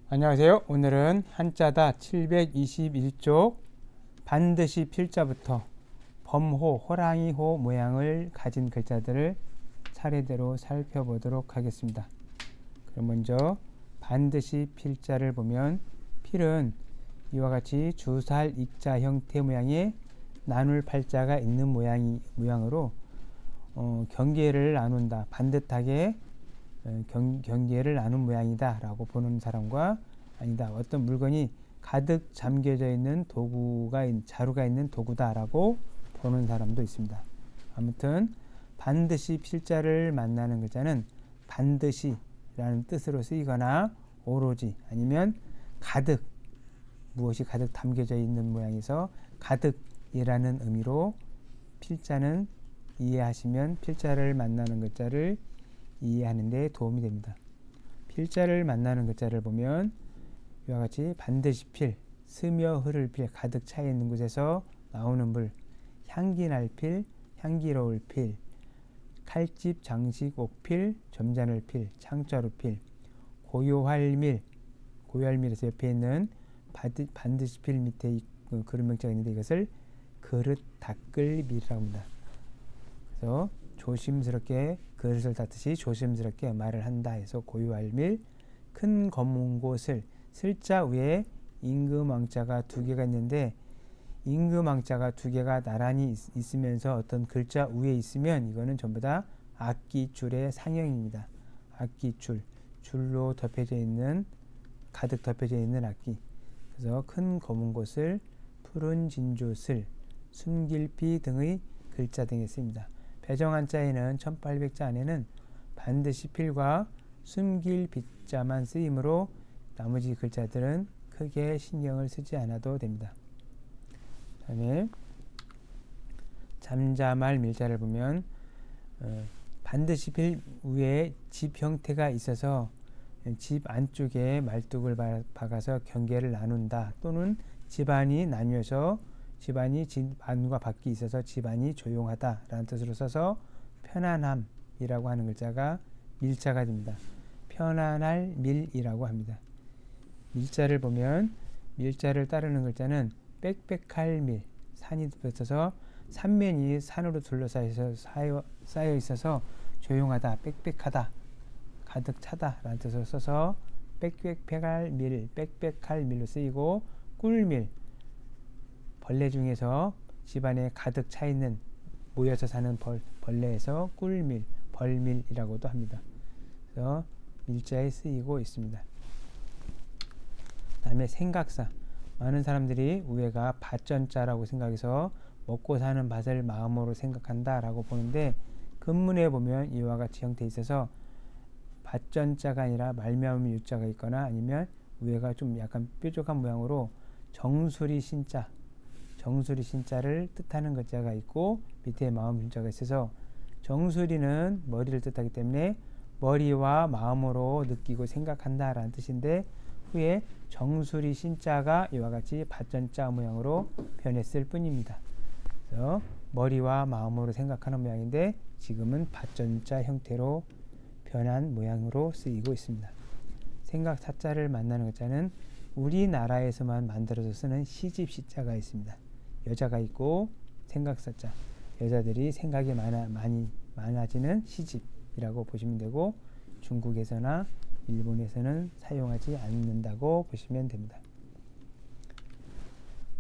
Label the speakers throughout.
Speaker 1: 안녕하세요. 오늘은 한자다 721쪽 반드시 필자부터 범호, 호랑이호 모양을 가진 글자들을 차례대로 살펴보도록 하겠습니다. 그럼 먼저 반드시 필자를 보면 필은 이와 같이 주살 익자 형태 모양의 나눌 팔자가 있는 모양으로 경계를 나눈다. 반듯하게 경계를 나눈 모양이다 라고 보는 사람과 아니다, 어떤 물건이 가득 잠겨져 있는 자루가 있는 도구다 라고 보는 사람도 있습니다. 아무튼 반드시 필자를 만나는 글자는 반드시 라는 뜻으로 쓰이거나 오로지 아니면 가득, 무엇이 가득 담겨져 있는 모양에서 가득이라는 의미로 필자는 이해하시면 필자를 만나는 글자를 이해하는 데 도움이 됩니다. 필자를 만나는 글자를 보면 이와 같이 반드시 필, 스며 흐를 필, 가득 차 있는 곳에서 나오는 물, 향기 날 필, 향기로울 필, 칼집 장식 옥필, 점잖을 필, 창자루 필, 고요할 밀, 고요할 밀에서 옆에 있는 반드시 필 밑에 그릇 명자가 있는데 이것을 그릇 닦을 밀이라고 합니다. 그래서 조심스럽게 그릇을 닦듯이 조심스럽게 말을 한다 해서 고요할 밀, 큰 검은 곳을, 슬자 위에 임금왕자가 두 개가 있는데 임금왕자가 두 개가 나란히 있으면서 어떤 글자 위에 있으면 이거는 전부 다 악기줄의 상형입니다. 악기줄, 줄로 덮여져 있는, 가득 덮여져 있는 악기. 그래서 큰 검은 곳을, 푸른 진주슬, 숨길피 등의 글자 등에 쓰입니다. 배정한자에는 1800자 안에는 반드시 필과 숨길 빛자만 쓰이므로 나머지 글자들은 크게 신경을 쓰지 않아도 됩니다. 다음에 잠자말 밀자를 보면 반드시 필 위에 집 형태가 있어서 집 안쪽에 말뚝을 박아서 경계를 나눈다, 또는 집안이 나뉘어서 집안이 집 안과 밖이 있어서 집안이 조용하다 라는 뜻으로 써서 편안함이라고 하는 글자가 밀자가 됩니다. 편안할 밀이라고 합니다. 밀자를 보면 밀자를 따르는 글자는 빽빽할 밀, 산이 붙어서 삼면이 산으로 둘러싸여 쌓여 있어서 조용하다, 빽빽하다, 가득 차다 라는 뜻으로 써서 빽빽할 밀, 빽빽할 밀로 쓰이고, 꿀밀, 벌레 중에서 집안에 가득 차 있는, 모여서 사는 벌레에서 꿀밀, 벌밀이라고도 합니다. 그래서 밀자에 쓰이고 있습니다. 다음에 생각사. 많은 사람들이 위에가 밭전자라고 생각해서 먹고 사는 밭을 마음으로 생각한다 라고 보는데, 근문에 보면 이와 같이 형태에 있어서 밭전자가 아니라 말미암은 유자가 있거나 아니면 위에가 좀 약간 뾰족한 모양으로 정수리 신자, 정수리 신자를 뜻하는 글자가 있고 밑에 마음 신자가 있어서 정수리는 머리를 뜻하기 때문에 머리와 마음으로 느끼고 생각한다 라는 뜻인데, 후에 정수리 신자가 이와 같이 밭전자 모양으로 변했을 뿐입니다. 그래서 머리와 마음으로 생각하는 모양인데 지금은 밭전자 형태로 변한 모양으로 쓰이고 있습니다. 생각 사자를 만나는 글자는 우리나라에서만 만들어서 쓰는 시집 시자가 있습니다. 여자가 있고 생각 사자, 여자들이 생각이 많아지는 시집이라고 보시면 되고, 중국에서나 일본에서는 사용하지 않는다고 보시면 됩니다.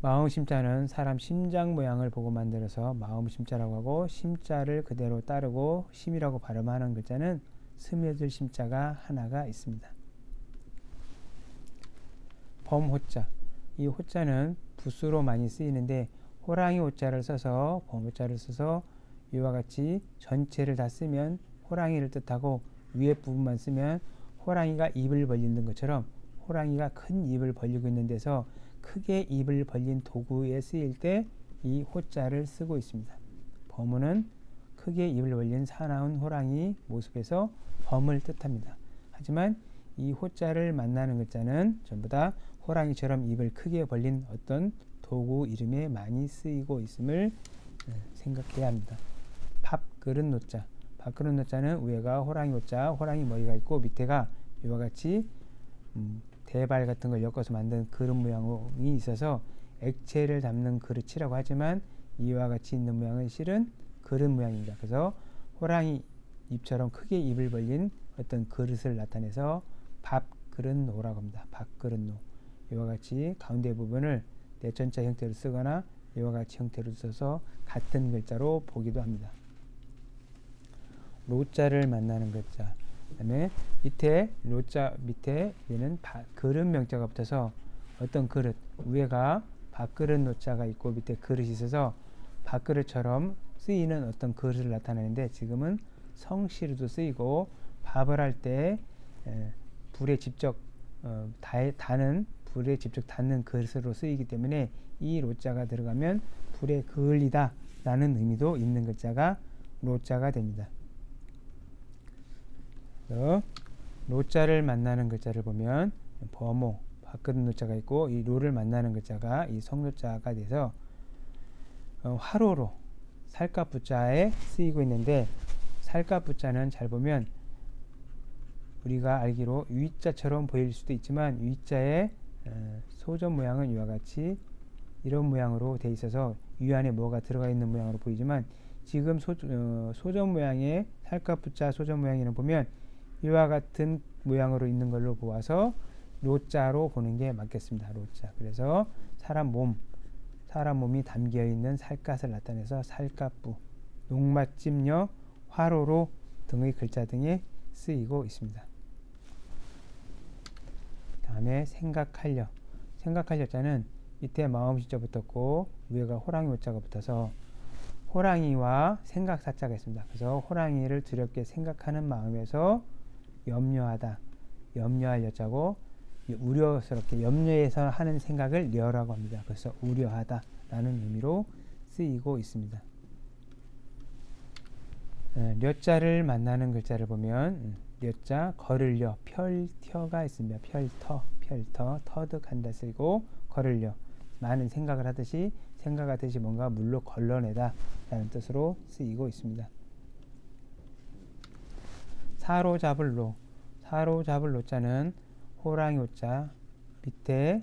Speaker 1: 마음심자는 사람 심장 모양을 보고 만들어서 마음심자라고 하고, 심자를 그대로 따르고 심이라고 발음하는 글자는 스며들 심자가 하나가 있습니다. 범호자, 이 호자는 붓으로 많이 쓰이는데 호랑이 호자를 써서 범호자를 써서 이와 같이 전체를 다 쓰면 호랑이를 뜻하고, 위에 부분만 쓰면 호랑이가 입을 벌리는 것처럼 호랑이가 큰 입을 벌리고 있는 데서 크게 입을 벌린 도구에 쓰일 때 이 호자를 쓰고 있습니다. 범은 크게 입을 벌린 사나운 호랑이 모습에서 범을 뜻합니다. 하지만 이 호자를 만나는 글자는 전부 다 호랑이처럼 입을 크게 벌린 어떤 도구 이름에 많이 쓰이고 있음을 생각해야 합니다. 밥그릇 노자, 밥그릇 노자는 위에가 호랑이 호자, 호랑이 머리가 있고 밑에가 이와 같이 대발 같은 걸 엮어서 만든 그릇 모양이 있어서 액체를 담는 그릇이라고 하지만 이와 같이 있는 모양은 실은 그릇 모양입니다. 그래서 호랑이 입처럼 크게 입을 벌린 어떤 그릇을 나타내서 밥그릇노라고 합니다. 밥그릇노. 이와 같이 가운데 부분을 내천자 형태로 쓰거나 이와 같이 형태로 써서 같은 글자로 보기도 합니다. 로자를 만나는 글자. 그다음에 밑에 로자 밑에 얘는 그릇 명자가 붙어서 어떤 그릇 위에가 밥그릇 노자가 있고 밑에 그릇이 있어서 밥그릇처럼 쓰이는 어떤 그릇을 나타내는데 지금은 성씨로도 쓰이고 밥을 할 때 불에 직접 불에 직접 닿는 그릇으로 쓰이기 때문에 이 로자가 들어가면 불에 그을리다 라는 의미도 있는 글자가 로자가 됩니다. 로자를 만나는 글자를 보면 범호, 밥그릇 노자가 있고 이 로를 만나는 글자가 이 성로자가 돼서 화로로 살갗부자에 쓰이고 있는데 살갗부자는 잘 보면 우리가 알기로 위자처럼 보일 수도 있지만 위자의 소점 모양은 이와 같이 이런 모양으로 되어 있어서 위 안에 뭐가 들어가 있는 모양으로 보이지만 지금 소점 모양의 살갗부자 소점 모양에는 보면 이와 같은 모양으로 있는 걸로 보아서 로자로 보는 게 맞겠습니다. 로자. 그래서 사람 몸이 담겨 있는 살갗을 나타내서 살갗부, 농맛찜녀, 화로로 등의 글자 등에 쓰이고 있습니다. 다음에 생각하려. 생각하려 자는 밑에 마음시자 붙었고 위에가 호랑이 호자가 붙어서 호랑이와 생각사자가 있습니다. 그래서 호랑이를 두렵게 생각하는 마음에서 염려하다. 염려할 여자고 우려스럽게 염려해서 하는 생각을 려라고 합니다. 그래서 우려하다 라는 의미로 쓰이고 있습니다. 려자를 만나는 글자를 보면 려자 걸으려 펼터가 있습니다. 펼터 터득한다 쓰고 걸으려 많은 생각을 하듯이 생각하듯이 뭔가 물로 걸러내다 라는 뜻으로 쓰이고 있습니다. 사로잡을 로 사로잡을 로자는 호랑이 호자 밑에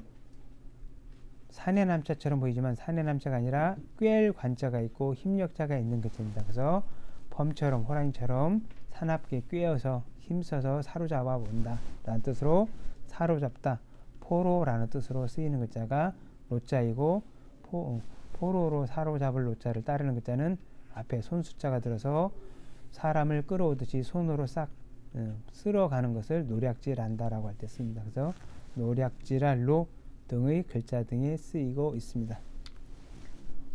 Speaker 1: 사내남자처럼 보이지만 사내남자가 아니라 꿰 관자가 있고 힘력자가 있는 글자입니다. 그래서 범처럼 호랑이처럼 사납게 꿰어서 힘써서 사로잡아 본다 라는 뜻으로 사로잡다 포로라는 뜻으로 쓰이는 글자가 로자이고 포로로 사로잡을 로자를 따르는 글자는 앞에 손수자가 들어서 사람을 끌어오듯이 손으로 싹 쓸어가는 것을 노략질한다라고 할 때 씁니다. 그래서 노략질할로 등의 글자 등에 쓰이고 있습니다.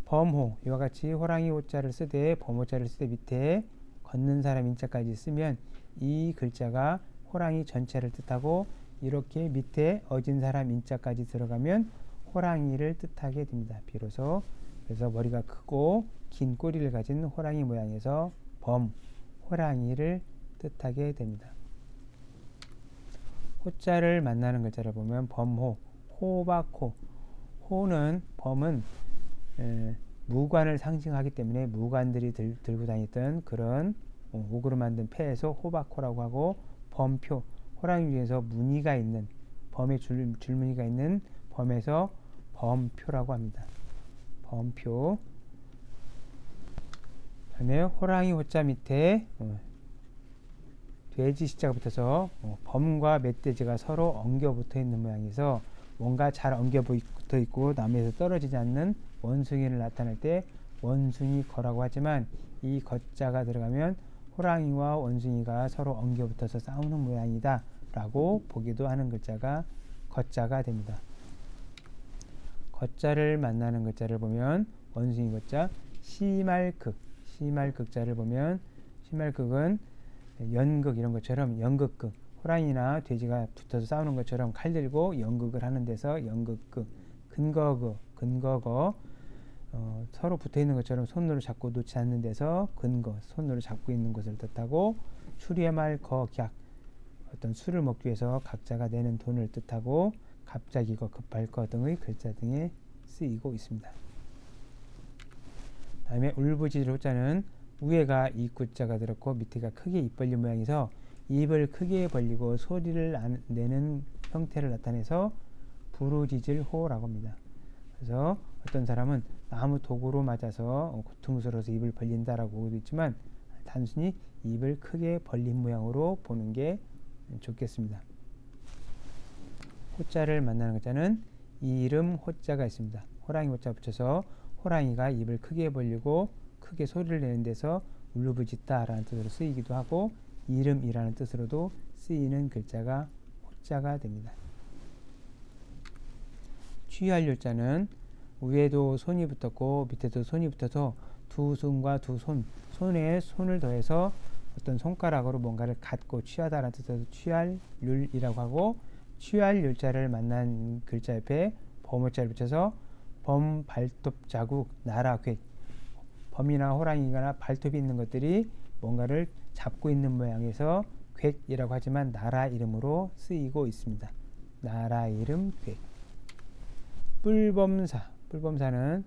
Speaker 1: 범호 이와 같이 호랑이 호자를 쓰되 범호자를 쓰되 밑에 걷는 사람 인자까지 쓰면 이 글자가 호랑이 전체를 뜻하고 이렇게 밑에 어진 사람 인자까지 들어가면 호랑이를 뜻하게 됩니다. 비로소 그래서 머리가 크고 긴 꼬리를 가진 호랑이 모양에서 호랑이를 뜻하게 됩니다. 호자를 만나는 글자를 보면 범호, 호박호. 호는 범은 무관을 상징하기 때문에 무관들이 들고 다녔던 그런 옥으로 만든 패에서 호박호라고 하고 범표, 호랑이 중에서 무늬가 있는 범의 줄무늬가 있는 범에서 범표라고 합니다. 범표. 그다음에 호랑이 호자 밑에 돼지 시자가 붙어서 범과 멧돼지가 서로 엉겨 붙어 있는 모양에서 뭔가 잘 엉겨 붙어 있고 남에서 떨어지지 않는 원숭이를 나타낼 때 원숭이 거라고 하지만 이 거자가 들어가면 호랑이와 원숭이가 서로 엉겨 붙어서 싸우는 모양이다 라고 보기도 하는 글자가 거자가 됩니다. 거자를 만나는 글자를 보면 원숭이 거자 시말극자를 보면 시말극은 연극 이런 것처럼 연극극 호랑이나 돼지가 붙어서 싸우는 것처럼 칼 들고 연극을 하는 데서 연극극 근거거 서로 붙어 있는 것처럼 손으로 잡고 놓지 않는 데서 근거 손으로 잡고 있는 것을 뜻하고 추리말 거객 어떤 술을 먹기 위해서 각자가 내는 돈을 뜻하고 갑자기 급할 거 등의 글자 등에 쓰이고 있습니다. 다음에 울부짖을 호자는 위에가 이구자가 들었고 밑에가 크게 입 벌린 모양이서 입을 크게 벌리고 소리를 내는 형태를 나타내서 부르짖을호라고 합니다. 그래서 어떤 사람은 나무 도구로 맞아서 고통스러워서 입을 벌린다라고 보고도 있지만 단순히 입을 크게 벌린 모양으로 보는 게 좋겠습니다. 호자를 만나는 글자는 이름 호자가 있습니다. 호랑이 호자 붙여서 호랑이가 입을 크게 벌리고 크게 소리를 내는 데서 울부짖다 라는 뜻으로 쓰이기도 하고 이름이라는 뜻으로도 쓰이는 글자가 호자가 됩니다. 취할 요자는 위에도 손이 붙었고 밑에도 손이 붙어서 두 손과 두 손에 손을 더해서 어떤 손가락으로 뭔가를 갖고 취하다라는 뜻에서 취할률이라고 하고 취할 율자를 만난 글자 옆에 범호자를 붙여서 범, 발톱, 자국, 나라, 괵 범이나 호랑이나 발톱이 있는 것들이 뭔가를 잡고 있는 모양에서 괵이라고 하지만 나라 이름으로 쓰이고 있습니다. 나라 이름 괵. 뿔범사는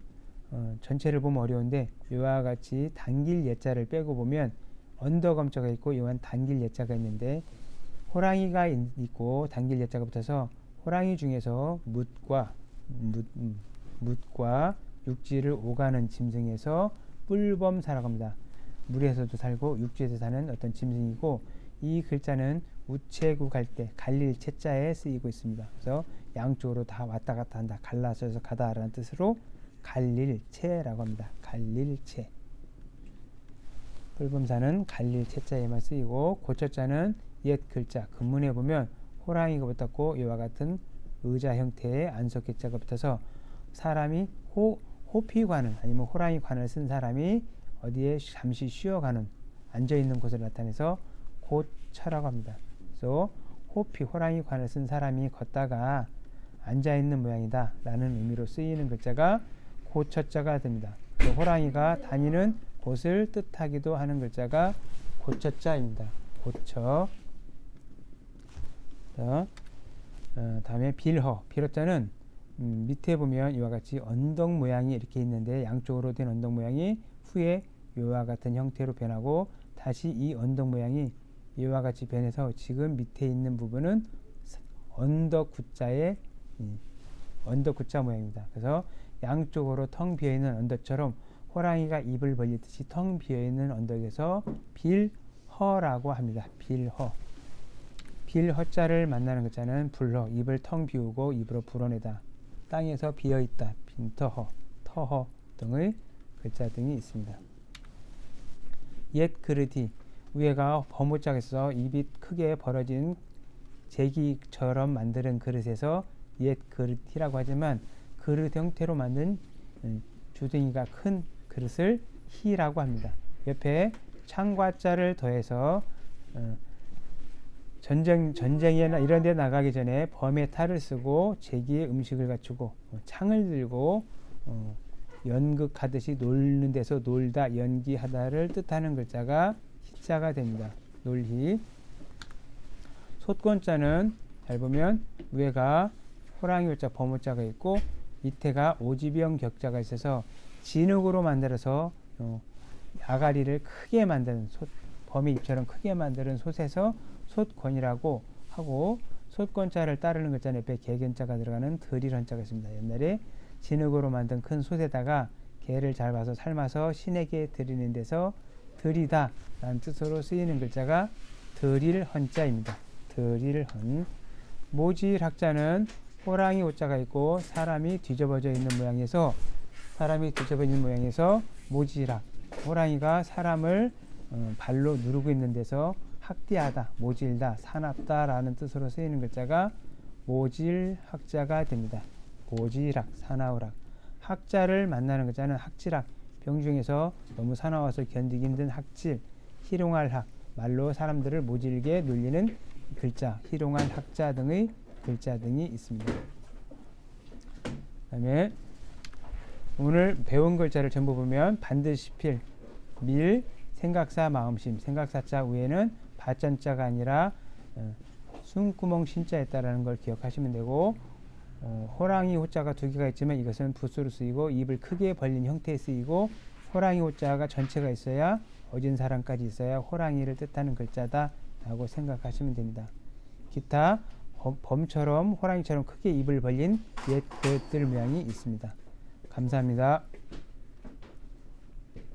Speaker 1: 전체를 보면 어려운데 이와 같이 단길 예자를 빼고 보면 언더검자가 있고 이wan 단길 예자가 있는데 호랑이가 있고 단길 예자가 붙어서 호랑이 중에서 묻과 육지를 오가는 짐승에서 뿔범사라고 합니다. 물에서도 살고 육지에서 사는 어떤 짐승이고 이 글자는 우체국 갈 때 갈릴 채자에 쓰이고 있습니다. 그래서 양쪽으로 다 왔다 갔다 한다. 갈라져서 가다라는 뜻으로 갈릴채라고 합니다. 갈릴채. 뿔범사는 갈릴 채자에만 쓰이고 고처자는 옛 글자 금문에 보면 호랑이가 붙었고 이와 같은 의자 형태의 안석계자가 붙어서 사람이 호피관을 아니면 호랑이관을 쓴 사람이 어디에 잠시 쉬어가는 앉아있는 곳을 나타내서 고처라고 합니다. 그래서 호랑이관을 쓴 사람이 걷다가 앉아있는 모양이다 라는 의미로 쓰이는 글자가 고처자가 됩니다. 호랑이가 다니는 곳을 뜻하기도 하는 글자가 고처자입니다. 고처. 다음에 빌어자는 밑에 보면 이와 같이 언덕 모양이 이렇게 있는데 양쪽으로 된 언덕 모양이 후에 이와 같은 형태로 변하고 다시 이 언덕 모양이 이와 같이 변해서 지금 밑에 있는 부분은 언덕 구자 모양입니다. 그래서 양쪽으로 텅 비어있는 언덕처럼 호랑이가 입을 벌리듯이 텅 비어있는 언덕에서 빌허라고 합니다. 빌허자를 만나는 글자는 불허, 입을 텅 비우고 입으로 불어내다, 땅에서 비어있다, 빈터허, 터허 등의 글자 등이 있습니다. 옛 그릇이 위에가 범호자가 있어서 입이 크게 벌어진 제기처럼 만드는 그릇에서 옛 그릇이라고 하지만 그릇 형태로 만든 주둥이가 큰 그릇을 희라고 합니다. 옆에 창과자를 더해서 전쟁이나 이런 데 나가기 전에 범의 탈을 쓰고 제기에 음식을 갖추고 창을 들고 연극하듯이 놀는 데서 놀다, 연기하다를 뜻하는 글자가 희자가 됩니다. 놀희. 솥권자는 잘 보면 위에가 호랑이 호자, 범호자가 있고 밑에가 오지병 격자가 있어서 진흙으로 만들어서 아가리를 크게 만드는 범의 입처럼 크게 만드는 솥에서 솥권이라고 하고 솥권자를 따르는 글자 옆에 개견자가 들어가는 들이런자가 있습니다. 옛날에 진흙으로 만든 큰 솥에다가 게를 잘 봐서 삶아서 신에게 드리는 데서 드리다 라는 뜻으로 쓰이는 글자가 드릴헌자입니다. 드릴헌. 모질학자는 호랑이 호자가 있고 사람이 뒤집어져 있는 모양에서 모질학, 호랑이가 사람을 발로 누르고 있는 데서 학대하다, 모질다, 사납다 라는 뜻으로 쓰이는 글자가 모질학자가 됩니다. 모질학, 사나우락. 학자를 만나는 글자는 학질학, 병중에서 너무 사나워서 견디기 힘든 학질, 희롱할 학, 말로 사람들을 모질게 놀리는 글자, 희롱할 학자 등의 글자 등이 있습니다. 그 다음에 오늘 배운 글자를 전부 보면 반드시 필, 밀, 생각사, 마음심, 생각사자 위에는 바짠자가 아니라 숨구멍 신자였다라는 걸 기억하시면 되고 호랑이 호자가 두 개가 있지만 이것은 부수로 쓰이고 입을 크게 벌린 형태에 쓰이고 호랑이 호자가 전체가 있어야 어진 사람까지 있어야 호랑이를 뜻하는 글자다 라고 생각하시면 됩니다. 기타 범처럼 호랑이처럼 크게 입을 벌린 옛 벼들 모양이 있습니다. 감사합니다.